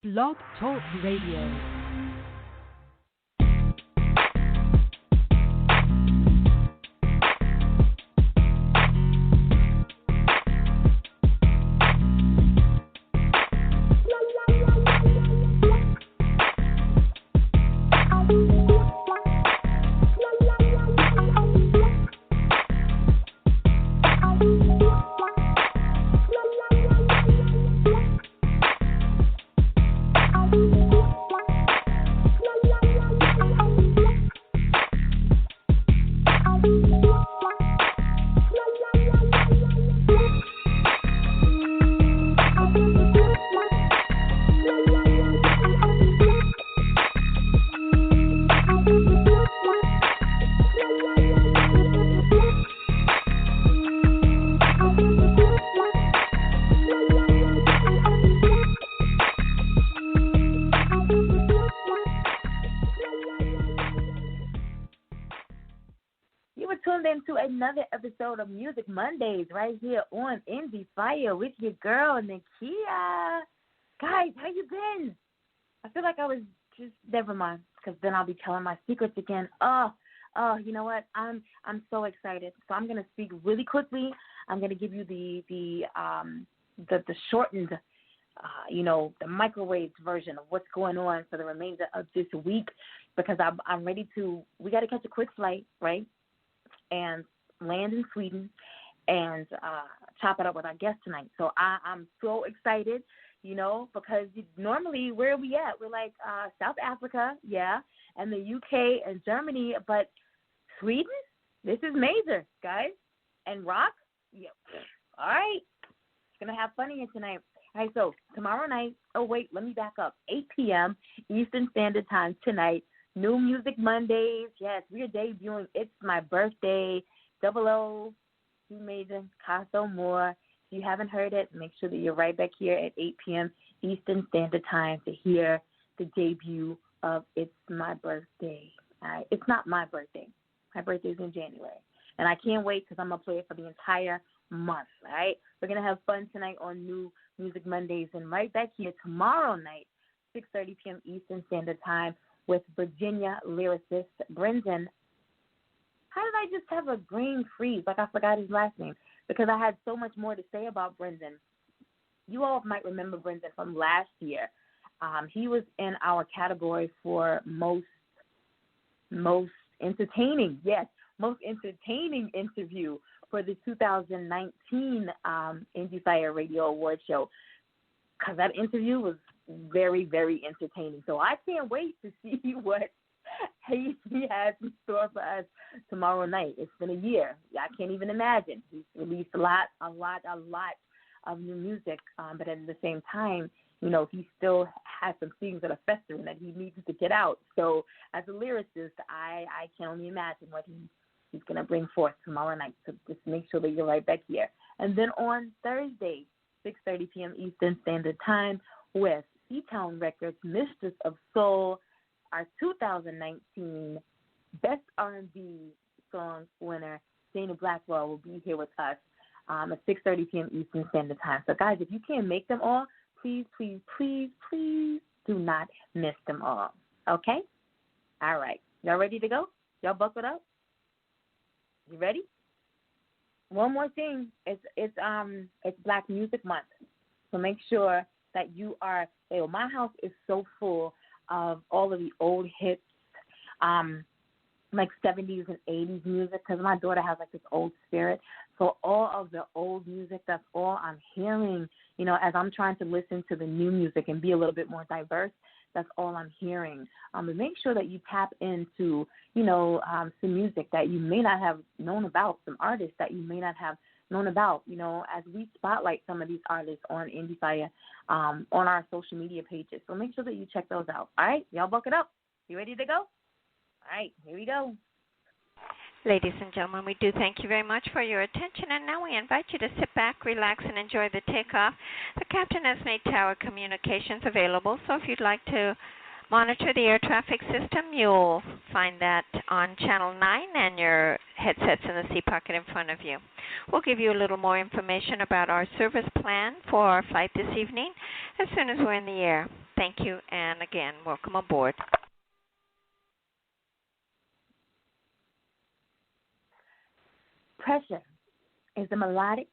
Blog Talk Radio. Another episode of Music Mondays right here on Indie Fire with your girl Nakia. Guys, how you been? I feel like I was just never mind, because then I'll be telling my secrets again. You know what? I'm so excited. So I'm gonna speak really quickly. I'm gonna give you the shortened, the microwave version of what's going on for the remainder of this week, because I'm ready to. We got to catch a quick flight, right? And land in Sweden and chop it up with our guest tonight. So I'm so excited, because normally where are we at? We're like South Africa, yeah, and the UK and Germany, but Sweden, this is major, guys. And rock, yeah. All right, it's going to have fun here tonight. All right, so tomorrow night, let me back up, 8 p.m. Eastern Standard Time tonight, New Music Mondays. Yes, we are debuting It's My Birthday, 00, C Major, Caso More. If you haven't heard it, make sure that you're right back here at 8 p.m. Eastern Standard Time to hear the debut of It's My Birthday. All right? It's not my birthday. My birthday's in January. And I can't wait, because I'm going to play it for the entire month. All right? We're going to have fun tonight on New Music Mondays. And right back here tomorrow night, 6:30 p.m. Eastern Standard Time, with Virginia lyricist Brendan. How did I just have a brain freeze? Like I forgot his last name, because I had so much more to say about Brendan. You all might remember Brendan from last year. He was in our category for most entertaining. Yes, most entertaining interview for the 2019 Indie Fire Radio Award Show, because that interview was very, very entertaining. So I can't wait to see what he has in store for us tomorrow night. It's been a year. I can't even imagine. He's released a lot of new music, but at the same time, he still has some things that are festering that he needs to get out. So as a lyricist, I can only imagine what he's going to bring forth tomorrow night. So just make sure that you're right back here. And then on Thursday, 6:30 p.m. Eastern Standard Time, with C-Town Records, Mistress of Soul, our 2019 Best R&B Song winner, Dana Blackwell, will be here with us at 6:30 p.m. Eastern Standard Time. So, guys, if you can't make them all, please, please, please, please do not miss them all. Okay? All right. Y'all ready to go? Y'all buckled up? You ready? One more thing. It's Black Music Month. So make sure that you are, my house is so full of all of the old hits, like 70s and 80s music, because my daughter has like this old spirit. So all of the old music, that's all I'm hearing, as I'm trying to listen to the new music and be a little bit more diverse. That's all I'm hearing. But make sure that you tap into, some music that you may not have known about, some artists that you may not have known about, as we spotlight some of these artists on Indie Fire, on our social media pages. So make sure that you check those out. All right, y'all buck it up. You ready to go? All right, here we go. Ladies and gentlemen, we do thank you very much for your attention, and now we invite you to sit back, relax, and enjoy the takeoff. The captain has made tower communications available, so if you'd like to monitor the air traffic system, you'll find that on Channel 9 and your headsets in the seat pocket in front of you. We'll give you a little more information about our service plan for our flight this evening as soon as we're in the air. Thank you, and again, welcome aboard. Pressure is a melodic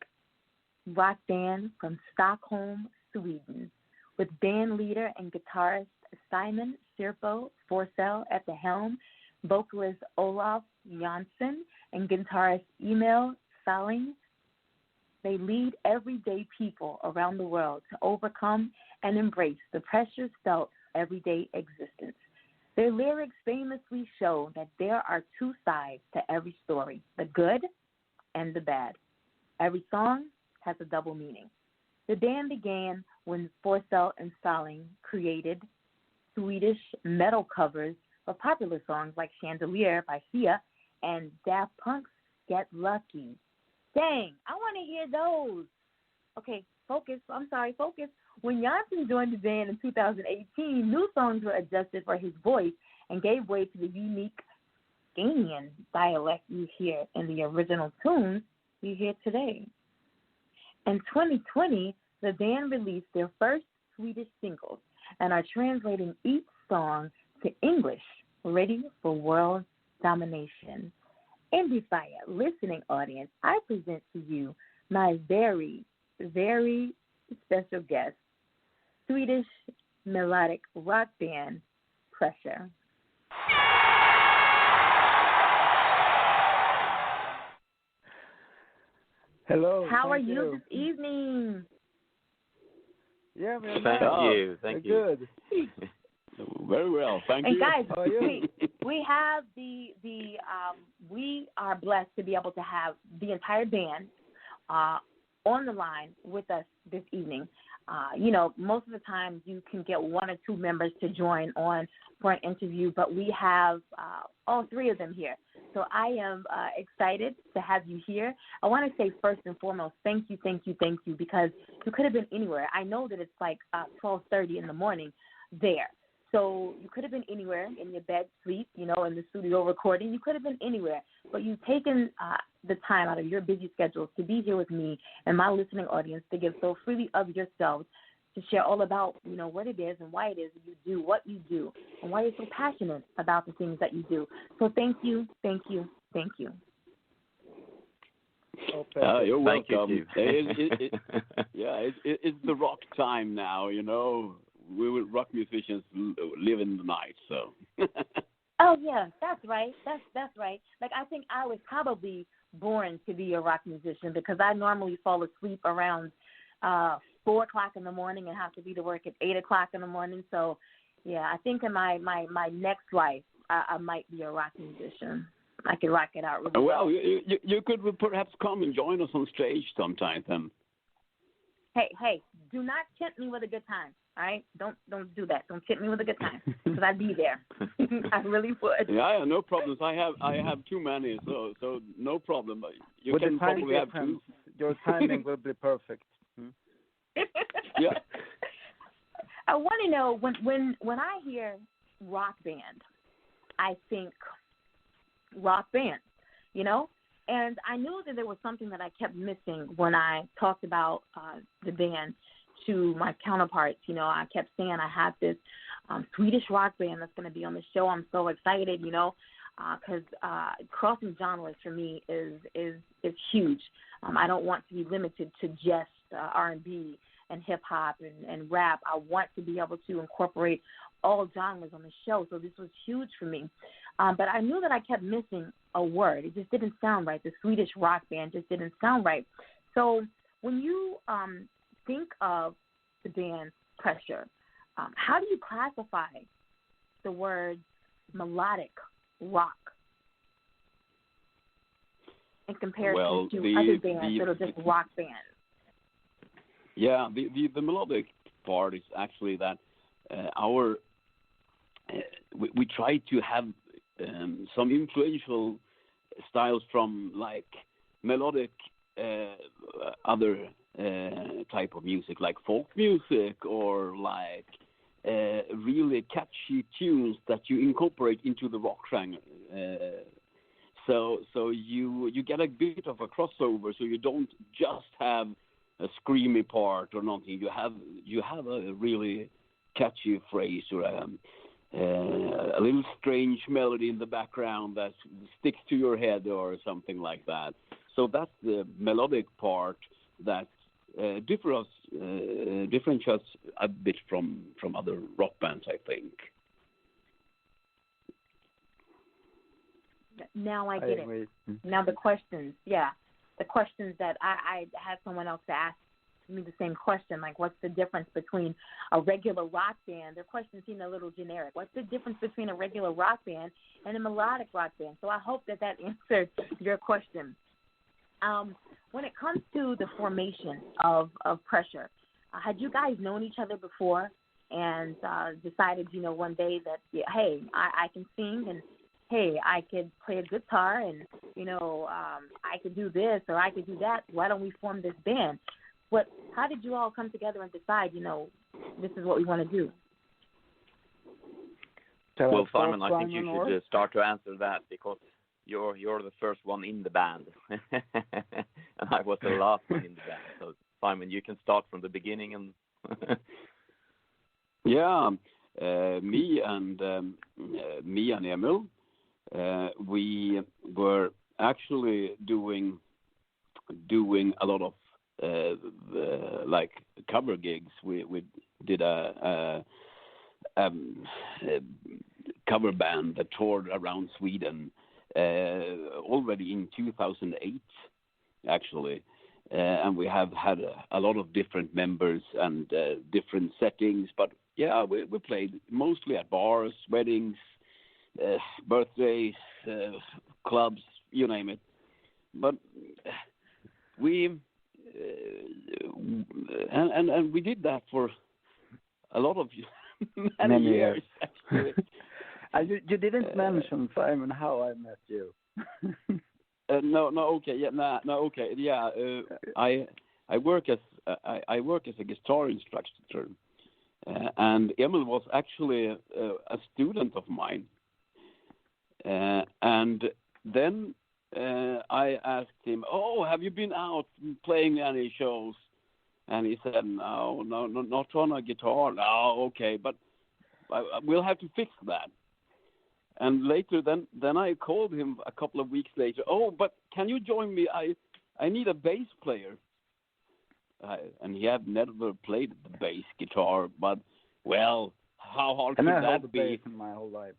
rock band from Stockholm, Sweden, with band leader and guitarist Simon Siirpo Forsell at the helm, vocalist Olof Jönsson, and guitarist Emil Salling. They lead everyday people around the world to overcome and embrace the pressures felt everyday existence. Their lyrics famously show that there are two sides to every story, the good and the bad. Every song has a double meaning. The band began when Forsell and Salling created Swedish metal covers of popular songs like Chandelier by Sia and Daft Punk's Get Lucky. Dang, I want to hear those. Okay, focus. When Jönsson joined the band in 2018, new songs were adjusted for his voice and gave way to the unique Skanian dialect you hear in the original tunes you hear today. In 2020, the band released their first Swedish singles and are translating each song to English, ready for world domination. Indie Fire listening audience, I present to you my very, very special guest, Swedish melodic rock band Pressure. Hello. How are you this evening? Yeah, man. Thank you. Good. Very well, thank And you. guys, How are you? we have we are blessed to be able to have the entire band on the line with us this evening. Most of the time you can get one or two members to join on for an interview, but we have all three of them here. So I am excited to have you here. I want to say first and foremost, thank you, because you could have been anywhere. I know that it's like 12:30 in the morning there. So you could have been anywhere, in your bed, sleep, in the studio recording. You could have been anywhere, but you've taken the time out of your busy schedules to be here with me and my listening audience to give so freely of yourselves to share all about, what it is and why it is that you do what you do and why you're so passionate about the things that you do. So thank you. You're welcome. Thank you. It's the rock time now, We will rock musicians live in the night, so. Oh yeah, that's right. That's right. Like I think I was probably born to be a rock musician because I normally fall asleep around 4:00 in the morning and have to be to work at 8:00 in the morning. So yeah, I think in my next life I might be a rock musician. I could rock it out really well. Well, you could perhaps come and join us on stage sometime then. Hey, do not tempt me with a good time. All right, don't do that. Don't tempt me with a good time because I'd be there. I really would. Yeah, no problems. I have too many, so no problem. You With can the time probably have two. Your timing will be perfect. Yeah. I want to know when I hear rock band, I think rock band, And I knew that there was something that I kept missing when I talked about the band to my counterparts. I kept saying I have this Swedish rock band that's going to be on the show. I'm so excited, because crossing genres for me is huge. I don't want to be limited to just R&B and hip hop and rap. I want to be able to incorporate all genres on the show. So this was huge for me. But I knew that I kept missing a word. It just didn't sound right. The Swedish rock band just didn't sound right. So when you think of the band Pressure, how do you classify the word melodic rock in comparison to other bands that are just rock bands? Yeah, the melodic part is actually that we try to have some influential styles from like melodic other type of music, like folk music or like really catchy tunes that you incorporate into the rock genre. So you get a bit of a crossover, so you don't just have a screamy part or nothing. You have a really catchy phrase or a little strange melody in the background that sticks to your head or something like that. So that's the melodic part that differentiates a bit from other rock bands, I think. Now I get it. Now the questions that I had someone else to ask me the same question, like what's the difference between a regular rock band? Their question seemed a little generic. What's the difference between a regular rock band and a melodic rock band? So I hope that answered your question. When it comes to the formation of Pressure, had you guys known each other before and decided, one day that, hey, I can sing, and hey, I could play a guitar, and, I could do this or I could do that. Why don't we form this band? How did you all come together and decide, this is what we want to do? Well, Simon, I think you should start to answer that because you're the first one in the band, and I was the last one in the band. So, Simon, you can start from the beginning. And yeah, me and Emil, we were actually doing a lot of like cover gigs. We did a cover band that toured around Sweden already in 2008, actually, and we have had a lot of different members and different settings. But yeah, we played mostly at bars, weddings, birthdays, clubs, you name it. But we and we did that for a lot of many years, actually. You didn't mention, Simon, how I met you. I work as a guitar instructor, and Emil was actually a student of mine, and then I asked him, "Oh, have you been out playing any shows?" And he said, "No, not on a guitar." "No, okay, but we'll have to fix that." And later, then I called him a couple of weeks later. "Oh, but can you join me? I need a bass player." And he had never played the bass guitar, but well, how hard could that be? Bass in my whole life.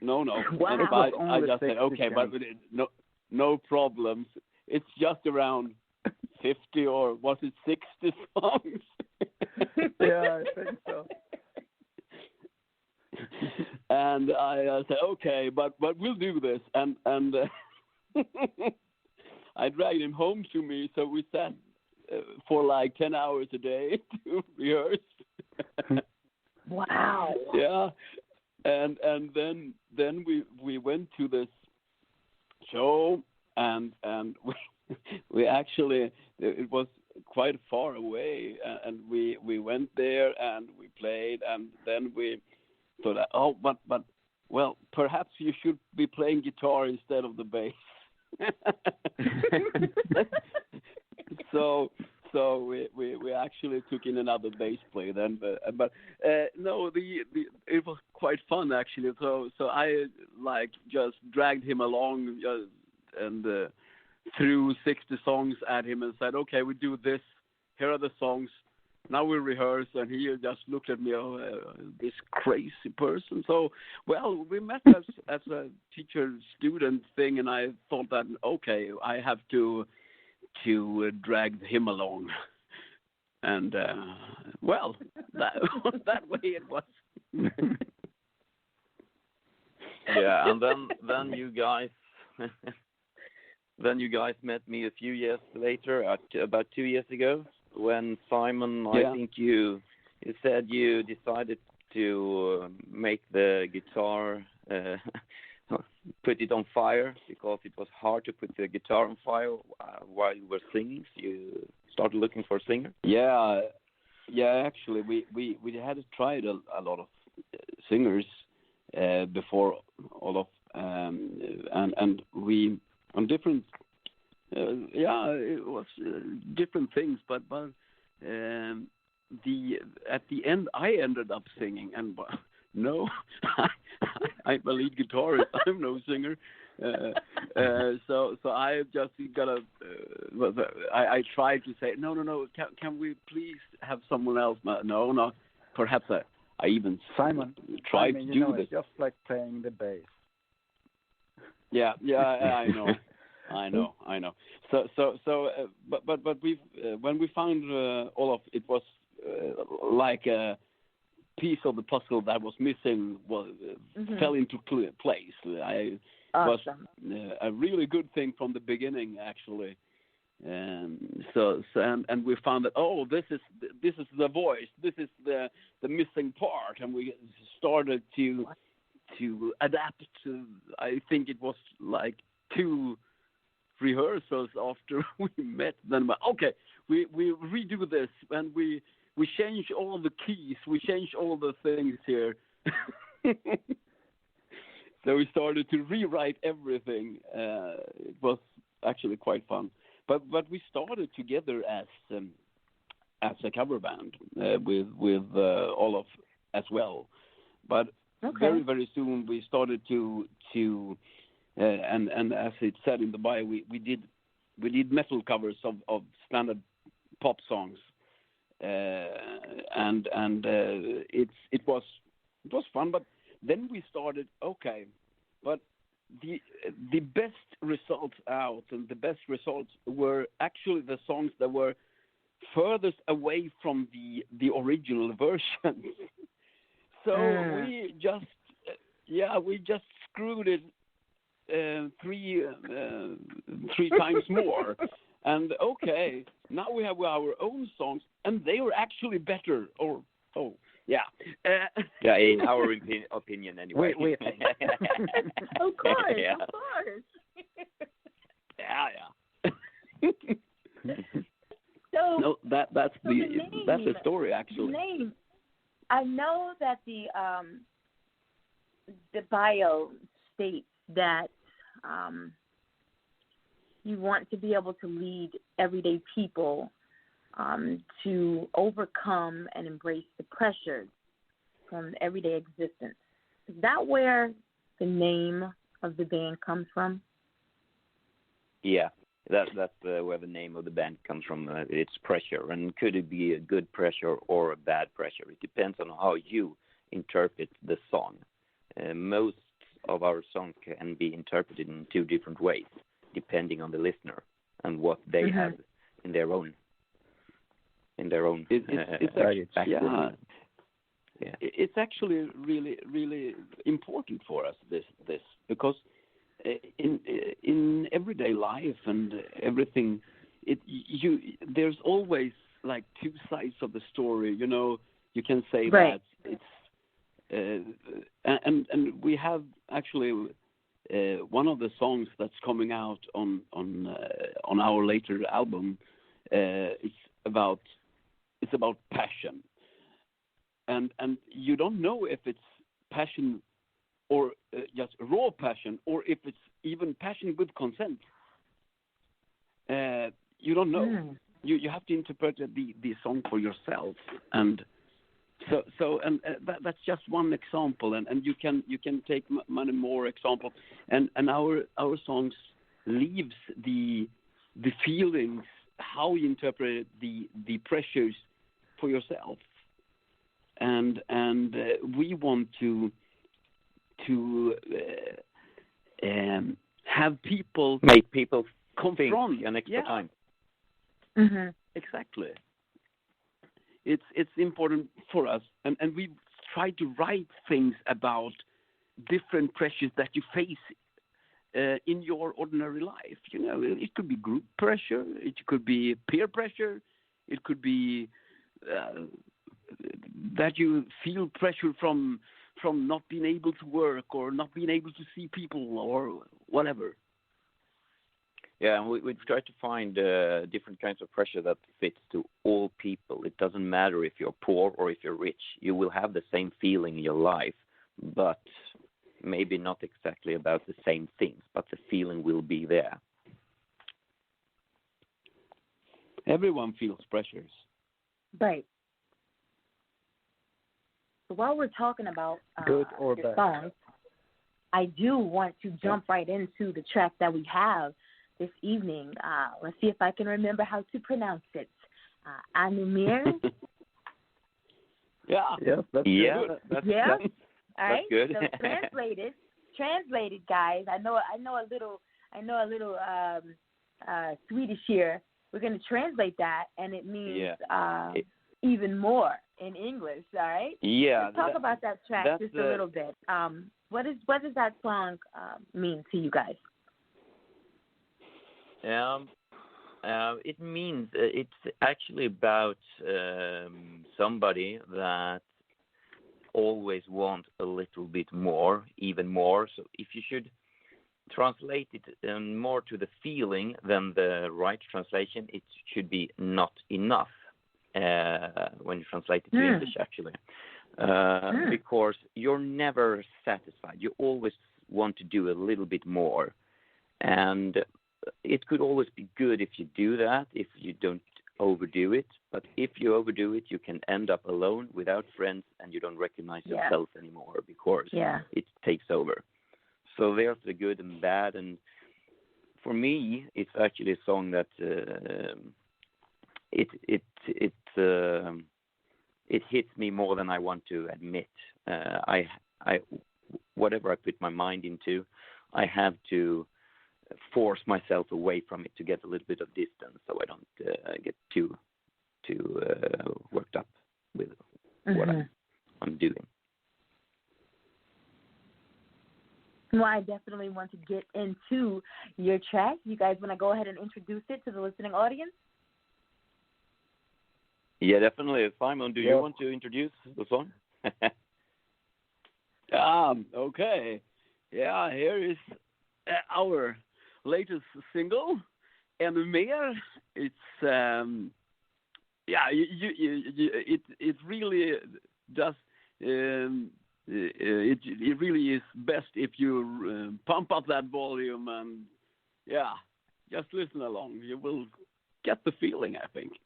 No. Wow. I just said, okay, but no problems. It's just around 50 or was it 60 songs? Yeah, I think so. And I said, okay, but we'll do this. And I dragged him home to me, so we sat for like 10 hours a day to rehearse. Wow. Yeah. And then we went to this show, and we actually, it was quite far away, and we went there and we played, and then we thought, oh, but well, perhaps you should be playing guitar instead of the bass. So we actually took in another bass player then, but no, it was quite fun actually. So I like just dragged him along and threw 60 songs at him and said, okay, we do this. Here are the songs. Now we rehearse, and he just looked at me, this crazy person. So, well, we met as a teacher-student thing, and I thought that, okay, I have to drag him along. And, well, that way it was. Yeah, and then you guys... Then you guys met me a few years later, about 2 years ago, when Simon, I think you said you decided to make the guitar, put it on fire, because it was hard to put the guitar on fire while you were singing. So you started looking for a singer? Yeah, actually, we had tried a lot of singers before Olof, and we... on different, it was different things, but at the end I ended up singing, and no, I'm a lead guitarist. I'm no singer. So I just gotta. I tried to say no. Can we please have someone else? No. Perhaps I even Simon tried to do this. It's just like playing the bass. Yeah, I know. I know. But we when we found Olof, it was like a piece of the puzzle that was missing fell into place. Awesome. Was a really good thing from the beginning, actually. So we found that this is the voice, this is the missing part, and we started to adapt to. I think it was like 2 rehearsals after we met. Then we redo this, and we change all the keys, we change all the things here. So we started to rewrite everything. It was actually quite fun. But we started together as a cover band with Olof as well. But very, very soon we started to and as it said in the bio, we did metal covers of standard pop songs, and it was fun. But then we started but the best results out, and the best results were actually the songs that were furthest away from the original version. So we just screwed it 3 times more, and now we have our own songs, and they are actually better. In our opinion, anyway. Wait. Of course. So no, that's the story, actually. The name. I know that the bio states that you want to be able to lead everyday people to overcome and embrace the pressures from everyday existence. Is that where the name of the band comes from? Yeah, that's where the name of the band comes from. It's pressure, and could it be a good pressure or a bad pressure? It depends on how you interpret the song. Most of our songs can be interpreted in 2 different ways, depending on the listener and what they have in their own. It's actually really, really important for us this because in everyday life and everything, there's always like 2 sides of the story. You can say that it's and we have actually one of the songs that's coming out on our later album. It's about passion, and you don't know if it's passion or just raw passion, or if it's even passion with consent. You don't know. You have to interpret the song for yourself, and so that's just one example, and you can take many more examples, and our songs leaves the feelings, how you interpret the pressures for yourself, and we want to have people make people confront an extra time. Mm-hmm. Exactly. It's important for us, and we try to write things about different pressures that you face in your ordinary life. It could be group pressure, it could be peer pressure, it could be that you feel pressure from not being able to work or not being able to see people or whatever. Yeah, and we try to find different kinds of pressure that fits to all people. It doesn't matter if you're poor or if you're rich. You will have the same feeling in your life, but maybe not exactly about the same things, but the feeling will be there. Everyone feels pressures. Right. So while we're talking about good or your bad songs, I do want to jump right into the track that we have this evening. Let's see if I can remember how to pronounce it. Anumir. Yeah. Yes, that's good. That's All right. good. So translated, guys. I know a little Swedish here. We're going to translate that, and it means even more in English. All right. Yeah. Let's talk about that track just a little bit. What does that song mean to you guys? It means it's actually about somebody that always wants a little bit more, even more. So if you should translate it more to the feeling than the right translation, it should be not enough when you translate it to English, actually. Because you're never satisfied. You always want to do a little bit more. And it could always be good if you do that, if you don't overdo it. But if you overdo it, you can end up alone without friends, and you don't recognize yourself anymore because it takes over. So there's the good and bad. And for me, it's actually a song that it hits me more than I want to admit. I whatever I put my mind into, I have to force myself away from it to get a little bit of distance, so I don't get too worked up with what I'm doing. Well, I definitely want to get into your track. You guys want to go ahead and introduce it to the listening audience? Yeah, definitely. Simon, do you want to introduce the song? Okay. Yeah, here is our latest single, Ännu Mer. It's it really does. It really is best if you pump up that volume and just listen along. You will get the feeling, I think.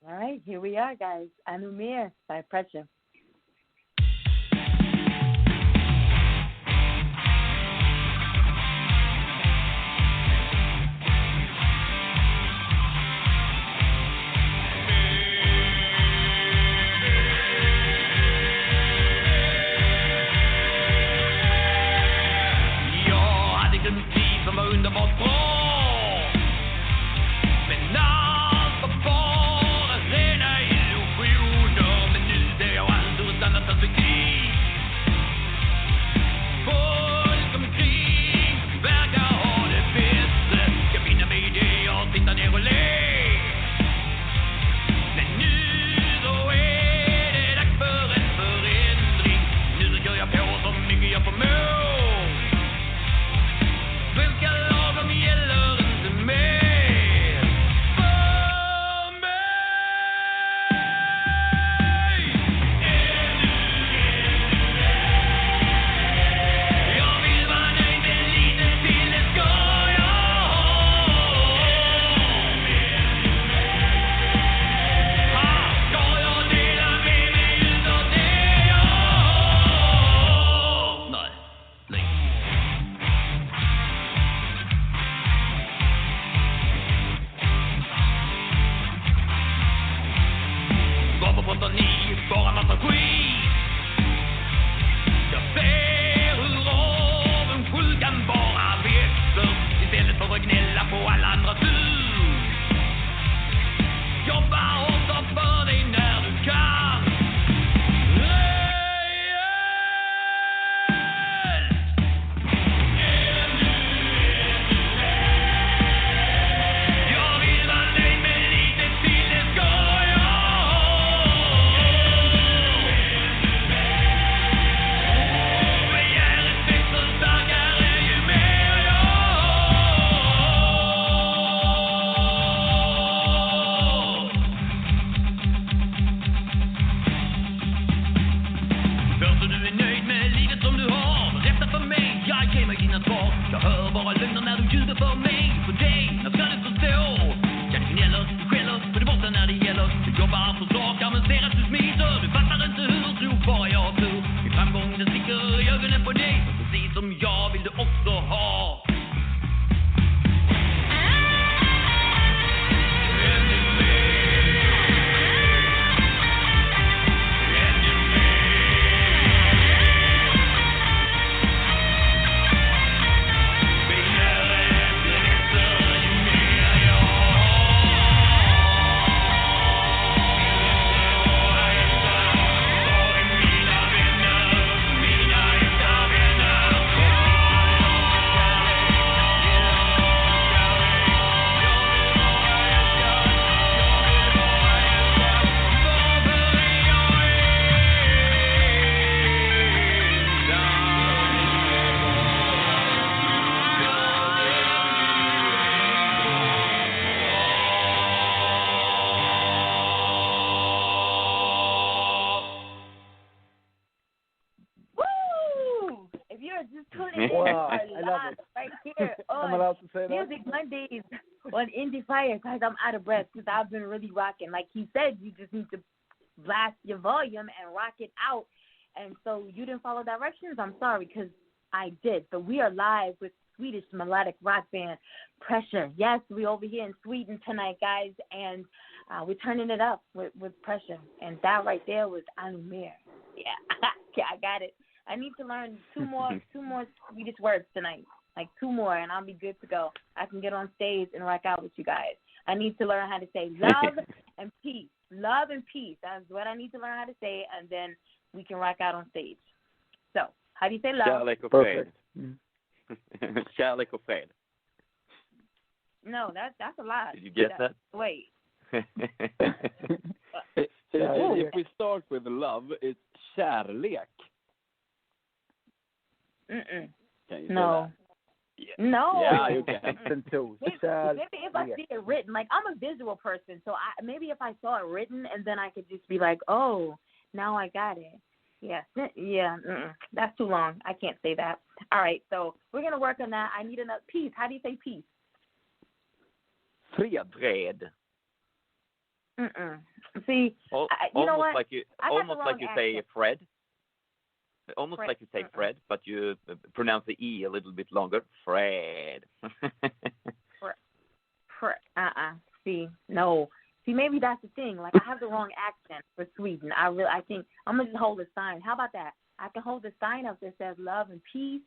All right, here we are, guys. Ännu Mer by Pressure. Underbart bra. Men allt var bara rena illusioner. Men nu ser jag allt ur ett annat perspektiv. Folk omkring verkar ha det bättre. Jag finner mig i det, jag tittar ner och ler. Men nu så är det dags för en förändring. Nu så kör jag på så mycket jag förmår. Svenska lag de gäller inte mer för mig. Jag vill vara nöjd med lite till, det ska jag ha. Ska jag dela med mig utav det jag har? Nej. Varför pratar ni bara massa skit? Jag ser hur avundsjukan bara växer istället för att gnälla på alla andra tur. Jobba hårt för dig när du kan. Jag vill vara nöjd med lite till, det ska jag ha. Begäret växer starkare ju mer jag har. Först så du är nöjd med livet som du har, berätta för mig, jag ger mig dina svar. Jag hör bara lögner när du ljuger för mig. För dig, när ska du förstå? Ja, du gnäller, du skäller, för det borta när det gäller. Du jobbar för saker men ser att du smiter. Du fattar som jag vill du också ha. Music Mondays on Indie Fire, guys. I'm out of breath because I've been really rocking. Like he said, you just need to blast your volume and rock it out. And so you didn't follow directions. I'm sorry because I did. So we are live with Swedish melodic rock band Pressure. Yes, we over here in Sweden tonight, guys, and we're turning it up with Pressure. And that right there was Anumir. Yeah, I got it. I need to learn two more Swedish words tonight. Like 2 more, and I'll be good to go. I can get on stage and rock out with you guys. I need to learn how to say love and peace. Love and peace. That's what I need to learn how to say, and then we can rock out on stage. So, how do you say love? Kärlek och fred. Kärlek och fred. No, that's a lot. Did you get that? Wait. If we start with love, it's kärlek. Mm-mm. Can you say No. that? Yeah. No. Yeah, you can. Maybe if I see it written, like I'm a visual person, so maybe if I saw it written and then I could just be like, oh, now I got it. Yeah. That's too long. I can't say that. All right, so we're going to work on that. I need enough peace. How do you say peace? Fred. See, you know what? Almost like you say Fred. Almost like you say Fred, but you pronounce the E a little bit longer. Fred. See, no. See, maybe that's the thing. Like, I have the wrong accent for Sweden. I think I'm going to just hold a sign. How about that? I can hold a sign up that says love and peace,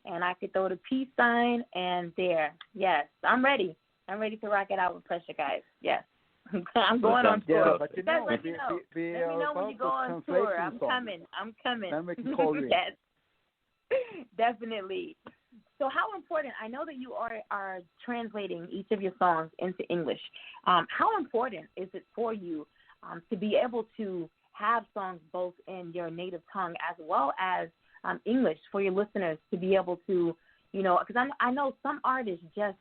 and I could throw the peace sign, and there. Yes, I'm ready. I'm ready to rock it out with Pressure, guys. Yes. I'm going on tour. Yeah, but you know, let me know when you go on tour. I'm coming. Then we can call you. Yes, definitely. So how important, I know that you are translating each of your songs into English. How important is it for you to be able to have songs both in your native tongue as well as English for your listeners to be able to, because I know some artists just,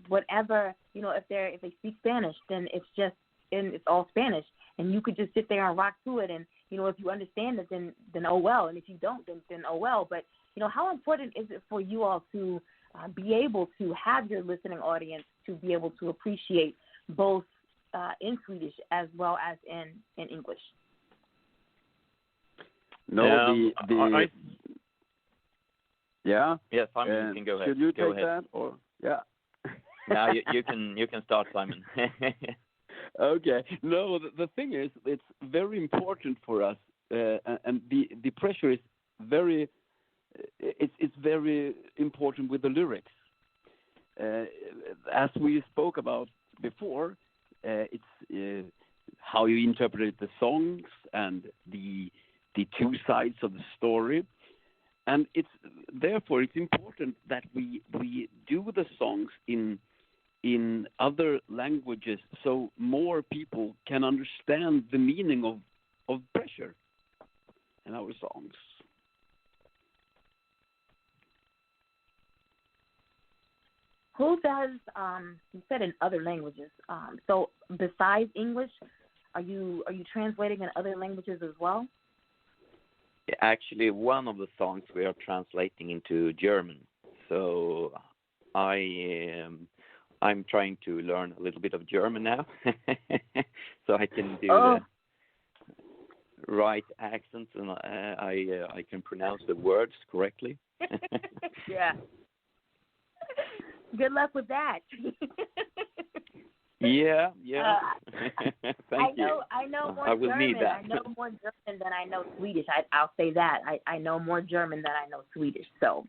whatever, if they speak Spanish, then it's all Spanish, and you could just sit there and rock to it, and if you understand it, then oh well, and if you don't, then oh well. But how important is it for you all to be able to have your listening audience to be able to appreciate both in Swedish as well as in English? No, yeah. Yes, Simon, you can go ahead. Should you go take ahead. that, or yeah? Now you can start, Simon. Okay. No, the thing is, it's very important for us, and the pressure is very. It's very important with the lyrics. As we spoke about before, it's how you interpret the songs and the two sides of the story, and therefore it's important that we do the songs in other languages so more people can understand the meaning of pressure in our songs. Who does, you said in other languages, so besides English, are you translating in other languages as well? Actually, one of the songs we are translating into German. So I'm trying to learn a little bit of German now, so I can do right accent and I can pronounce the words correctly. Yeah. Good luck with that. Yeah. Thank you. I know more I will German. need that. I know more German than I know Swedish. I'll say that. I know more German than I know Swedish. So,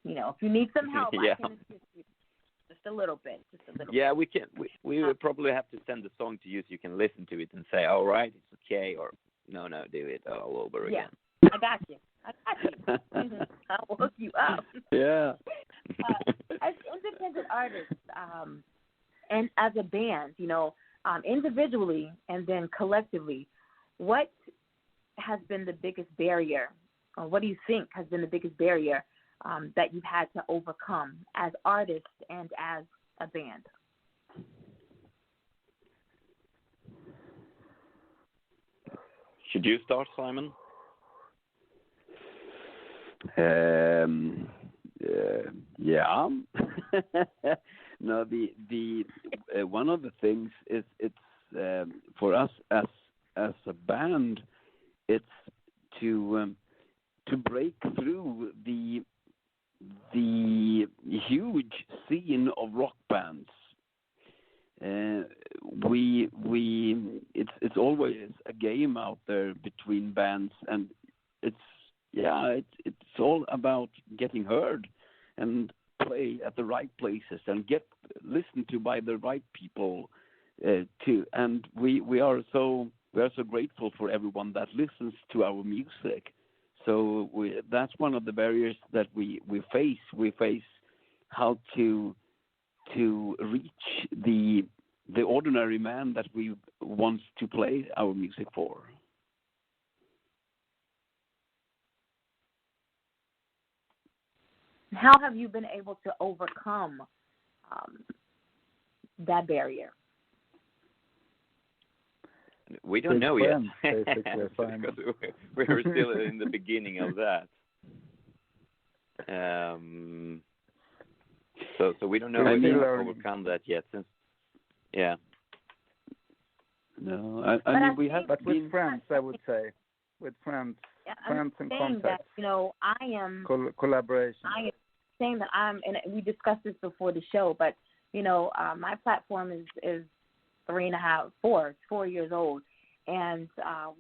if you need some help, Yeah. I can assist you just a little bit. Yeah, we can. We will probably have to send the song to you so you can listen to it and say, all right, it's okay, or no, do it all over again. I got you. I'll hook you up. Yeah. As independent artists, and as a band, individually and then collectively, what has been the biggest barrier, or what do you think has been the biggest barrier that you've had to overcome as artists and as a band? Should you start, Simon? Yeah. No, the one of the things is it's for us as a band, it's to break through the huge scene of rock bands. It's always a game out there between bands, and it's all about getting heard and play at the right places and get listened to by the right people too. And we are so grateful for everyone that listens to our music. So that's one of the barriers that we face. We face how to reach the ordinary man that we want to play our music for. How have you been able to overcome that barrier? We don't know yet. Basically, because we're still in the beginning of that. So we don't know if we have overcome that yet. Yeah. No, I mean we have, but with friends, I would say, with friends and contacts. That, I am collaboration. I am saying that and we discussed this before the show, but my platform is 4 years old, and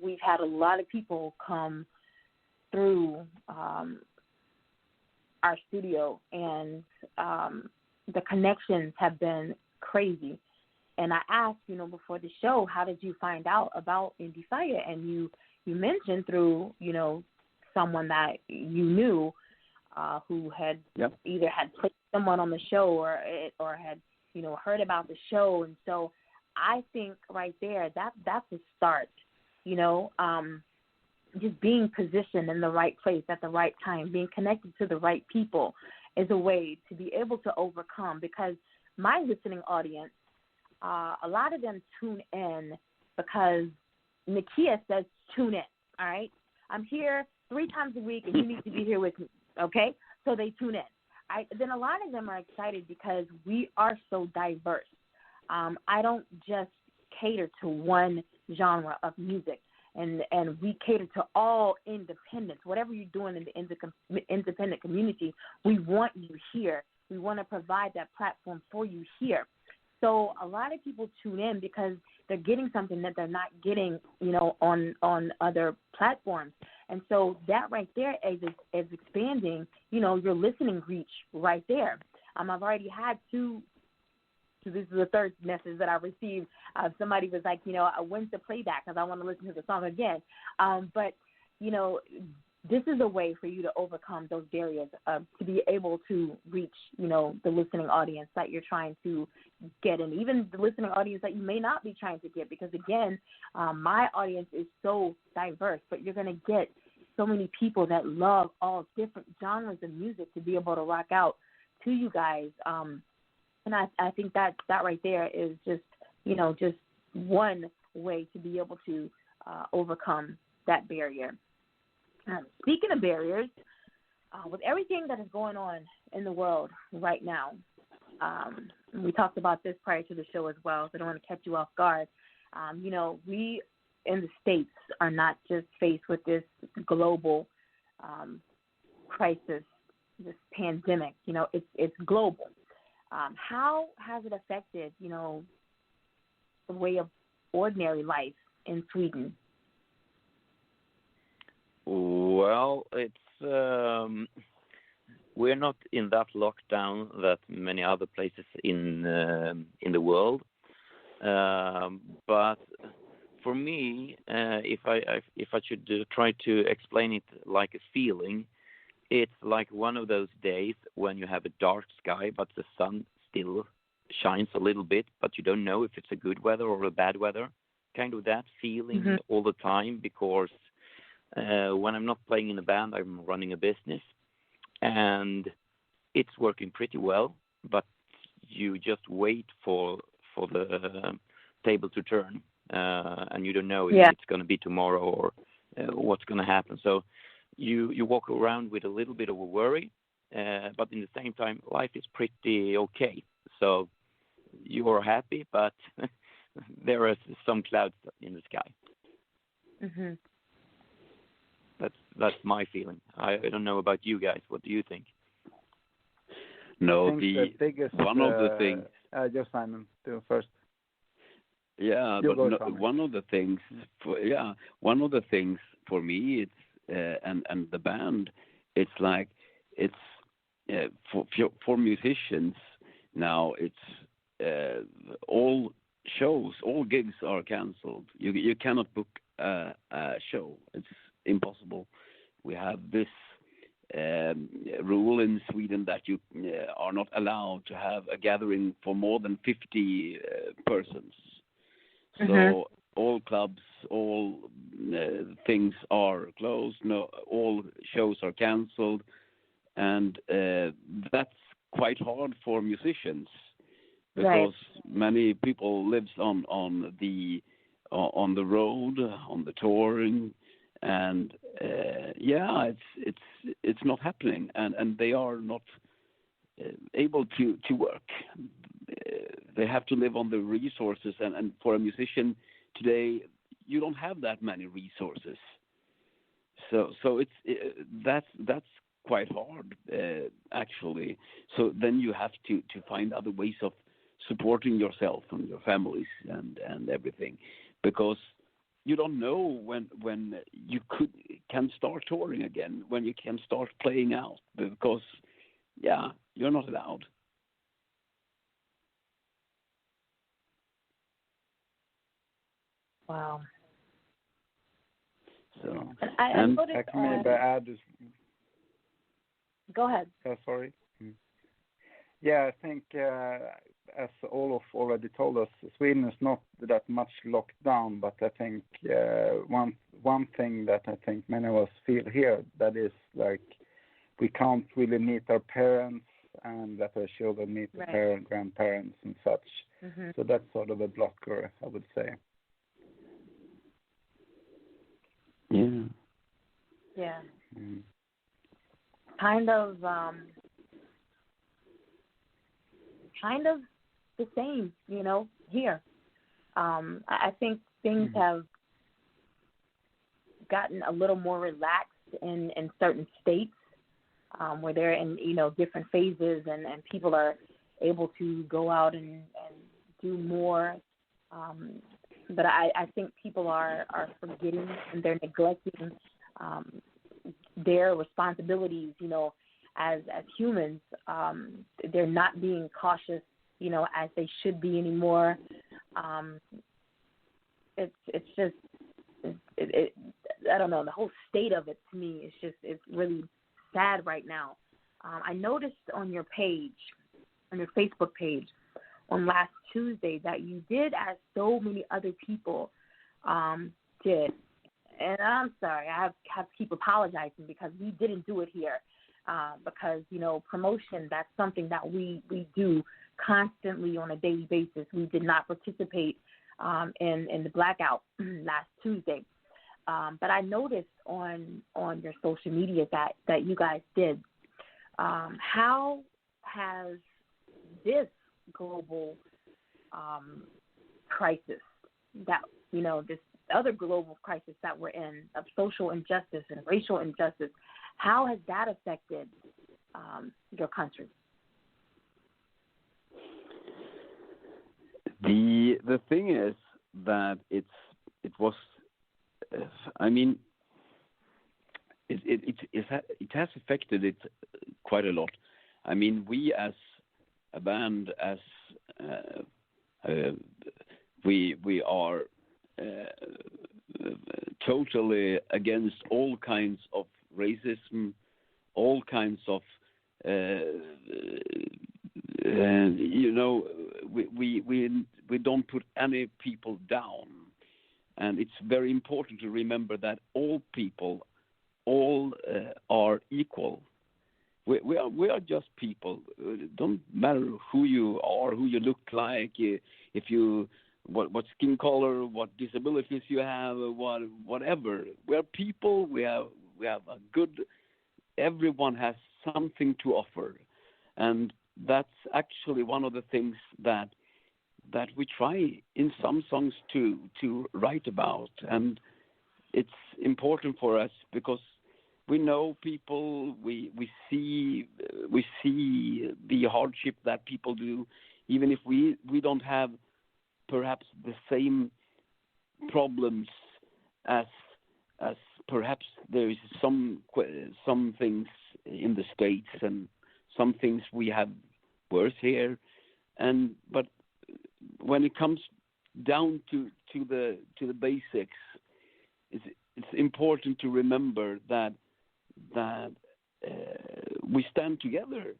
we've had a lot of people come through our studio, and the connections have been crazy. And I asked, before the show, how did you find out about Indie Fire? And you mentioned through, someone that you knew who had either had put someone on the show or had, heard about the show. And so I think right there, that's a start, just being positioned in the right place at the right time, being connected to the right people is a way to be able to overcome, because my listening audience, a lot of them tune in because Nakia says tune in, all right? I'm here 3 times a week and you need to be here with me, okay? So they tune in. Then a lot of them are excited because we are so diverse. I don't just cater to one genre of music, and we cater to all independents. Whatever you're doing in the independent community, we want you here. We want to provide that platform for you here. So a lot of people tune in because they're getting something that they're not getting, on other platforms. And so that right there is expanding, your listening reach right there. I've already had 2. So this is the third message that I received. Somebody was like, when's the playback? Because I want to listen to the song again. But this is a way for you to overcome those barriers, to be able to reach, the listening audience that you're trying to get, and even the listening audience that you may not be trying to get, because, again, my audience is so diverse, but you're going to get so many people that love all different genres of music to be able to rock out to you guys. And I think that right there is just, just one way to be able to overcome that barrier. Speaking of barriers, with everything that is going on in the world right now, we talked about this prior to the show as well, so I don't want to catch you off guard. We in the States are not just faced with this global crisis, this pandemic. It's global. How has it affected, the way of ordinary life in Sweden? Well, it's we're not in that lockdown that many other places in the world. But for me, if I should try to explain it like a feeling, it's like one of those days when you have a dark sky, but the sun still shines a little bit, but you don't know if it's a good weather or a bad weather. Kind of that feeling all the time, because when I'm not playing in a band, I'm running a business, and it's working pretty well, but you just wait for the table to turn, and you don't know if it's going to be tomorrow or what's going to happen. So you walk around with a little bit of a worry, but in the same time, life is pretty okay. So you are happy, but there are some clouds in the sky. Mm-hmm. That's my feeling. I don't know about you guys. What do you think? No, the biggest one of the things. Just Simon, do first. Yeah, but one of the things for me, it's and the band, it's like for musicians now. It's all shows, all gigs are cancelled. You cannot book a show. It's impossible. We have this rule in Sweden that you are not allowed to have a gathering for more than 50 persons. So all clubs, all things are closed. No, all shows are cancelled, and that's quite hard for musicians, because many people lives on the road, on the touring, and it's not happening, and they are not able to work. They have to live on the resources, and for a musician today, you don't have that many resources. So that's quite hard, actually. So then you have to find other ways of supporting yourself and your families and everything, because you don't know when you can start touring again, when you can start playing out, because you're not allowed. Wow. So I noticed, I can maybe add. Go ahead. Sorry. Yeah, I think as Olof already told us, Sweden is not that much locked down, but I think one thing that I think many of us feel here, that is like we can't really meet our parents, and that our children meet their parents, grandparents, and such. Mm-hmm. So that's sort of a blocker, I would say. Yeah. Yeah. Kind of the same, here. I think things have gotten a little more relaxed in certain states, where they're in, different phases, and people are able to go out and do more. But I think people are forgetting, and they're neglecting their responsibilities, as humans. They're not being cautious, as they should be anymore. It's just, I don't know, the whole state of it to me it's really sad right now. I noticed on your page, on your Facebook page, on last Tuesday, that you did, as so many other people did. And I'm sorry, I have to keep apologizing, because we didn't do it here. Because, promotion, that's something that we do constantly on a daily basis. We did not participate in the blackout last Tuesday. But I noticed on your social media that you guys did. How has this global crisis, that, other global crisis that we're in of social injustice and racial injustice. How has that affected your country? The thing is that it has affected it quite a lot. I mean, we as a band, we are totally against all kinds of racism, all kinds of we don't put any people down, and it's very important to remember that all people are equal. We are just people. It don't matter who you are, who you look like, if you what skin color, what disabilities you have, whatever. We are people. We have a good. Everyone has something to offer, and that's actually one of the things that we try in some songs to write about, and it's important for us because we know people, we see the hardship that people do, even if we don't have perhaps the same problems as perhaps there is some things in the States and some things we have worse here, but when it comes down to the basics, it's important to remember that we stand together.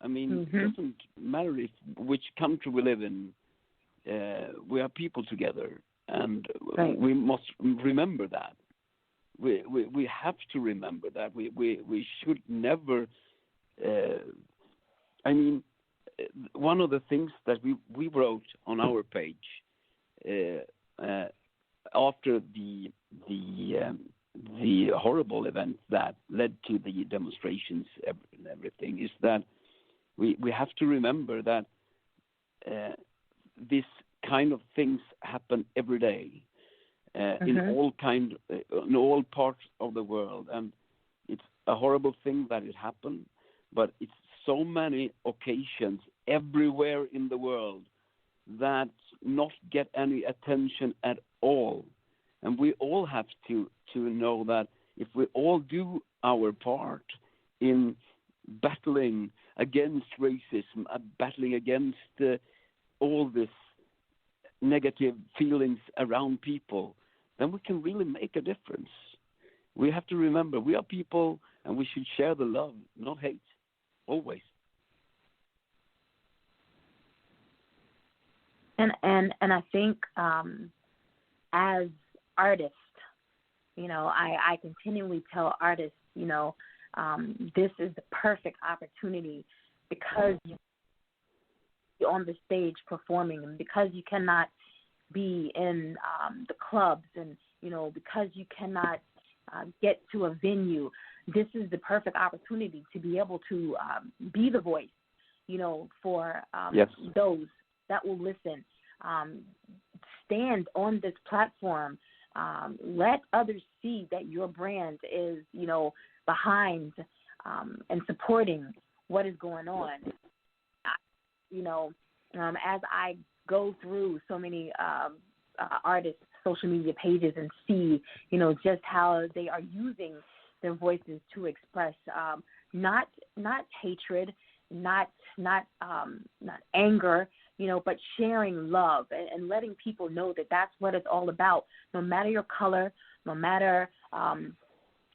I mean, It doesn't matter which country we live in. We are people together, and right. We must remember that. We have to remember that. We should never. One of the things that we wrote on our page after the horrible event that led to the demonstrations and everything is that we have to remember that this kind of things happen every day in all parts of the world, and it's a horrible thing that it happened, but it's so many occasions everywhere in the world that not get any attention at all. And we all have to know that if we all do our part in battling against racism, battling against all this negative feelings around people, then we can really make a difference. We have to remember we are people and we should share the love, not hate, always. And I think as artists, I continually tell artists, this is the perfect opportunity because you're on the stage performing, and because you cannot be in the clubs, and because you cannot get to a venue, this is the perfect opportunity to be able to be the voice, for yes. those that will listen. Stand on this platform. Let others see that your brand is, behind and supporting what is going on. As I go through so many artists' social media pages and see, just how they are using their voices to express not hatred, not anger, but sharing love and letting people know that that's what it's all about. No matter your color, no matter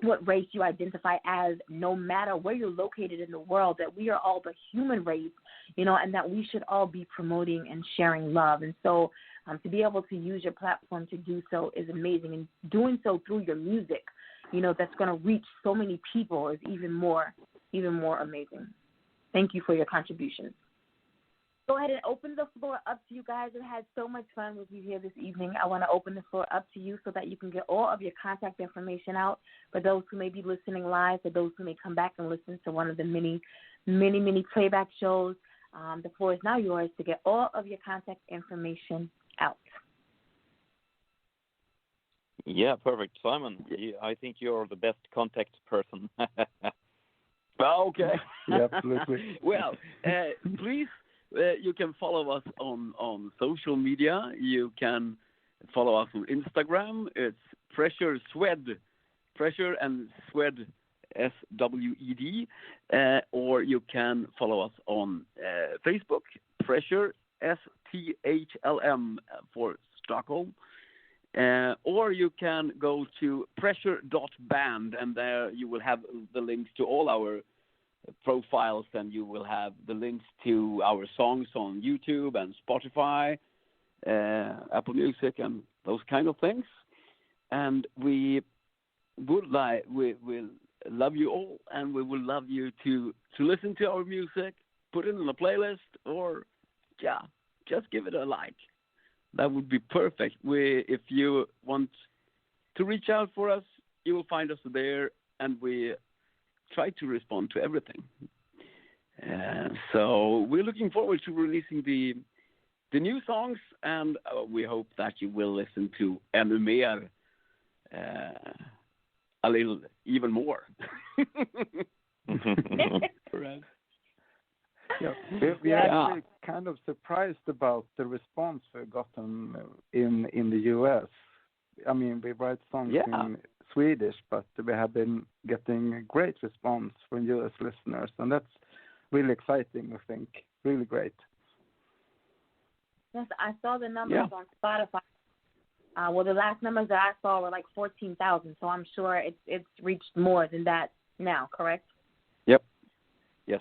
what race you identify as, no matter where you're located in the world, that we are all the human race, and that we should all be promoting and sharing love. And so to be able to use your platform to do so is amazing. And doing so through your music, that's going to reach so many people is even more amazing. Thank you for your contributions. Go ahead and open the floor up to you guys. I had so much fun with you here this evening. I want to open the floor up to you so that you can get all of your contact information out for those who may be listening live, for those who may come back and listen to one of the many playback shows. The floor is now yours to get all of your contact information out. Yeah, perfect. Simon, I think you're the best contact person. Okay. Yeah, absolutely. Well, please, you can follow us on social media. You can follow us on Instagram. It's Pressure Swed, Pressure and Swed, SWED. Or you can follow us on Facebook, Pressure STHLM for Stockholm. Or you can go to pressure.band, and there you will have the links to all our profiles, and you will have the links to our songs on YouTube and Spotify, Apple Music, and those kind of things. And we will love you all, and we will love you to listen to our music, put it in a playlist, or just give it a like. That would be perfect. If you want to reach out for us, you will find us there, and we try to respond to everything. So we're looking forward to releasing the new songs, and we hope that you will listen to ännu mer, a little even more. Right. Yeah, we are actually kind of surprised about the response we've gotten in the U.S. I mean, we write songs in Swedish, but we have been getting a great response from U.S. listeners, and that's really exciting, I think. Really great. Yes, I saw the numbers on Spotify. Well, the last numbers that I saw were like 14,000, so I'm sure it's reached more than that now, correct? Yep. Yes.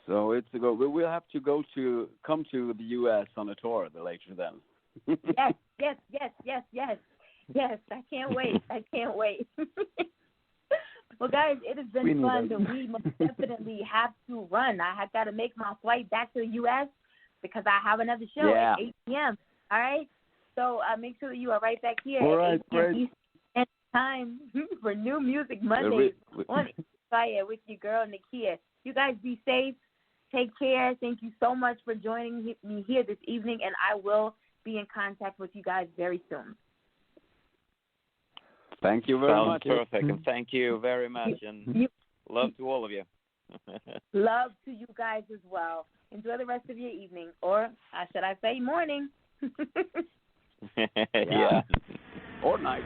So it's a go. We will have to come to the U.S. on a tour later then. Yes. I can't wait. Well, guys, it has been fun, but we most definitely have to run. I have got to make my flight back to the U.S. because I have another show at 8 p.m. All right? So make sure that you are right back here at 8 p.m. Eastern time for New Music Mondays on Fire with your girl, Nakia. You guys be safe. Take care. Thank you so much for joining me here this evening, and I will be in contact with you guys very soon. Thank you very much. Perfect, and thank you very much, and love to all of you. Love to you guys as well. Enjoy the rest of your evening, or should I say morning? Yeah. Or night.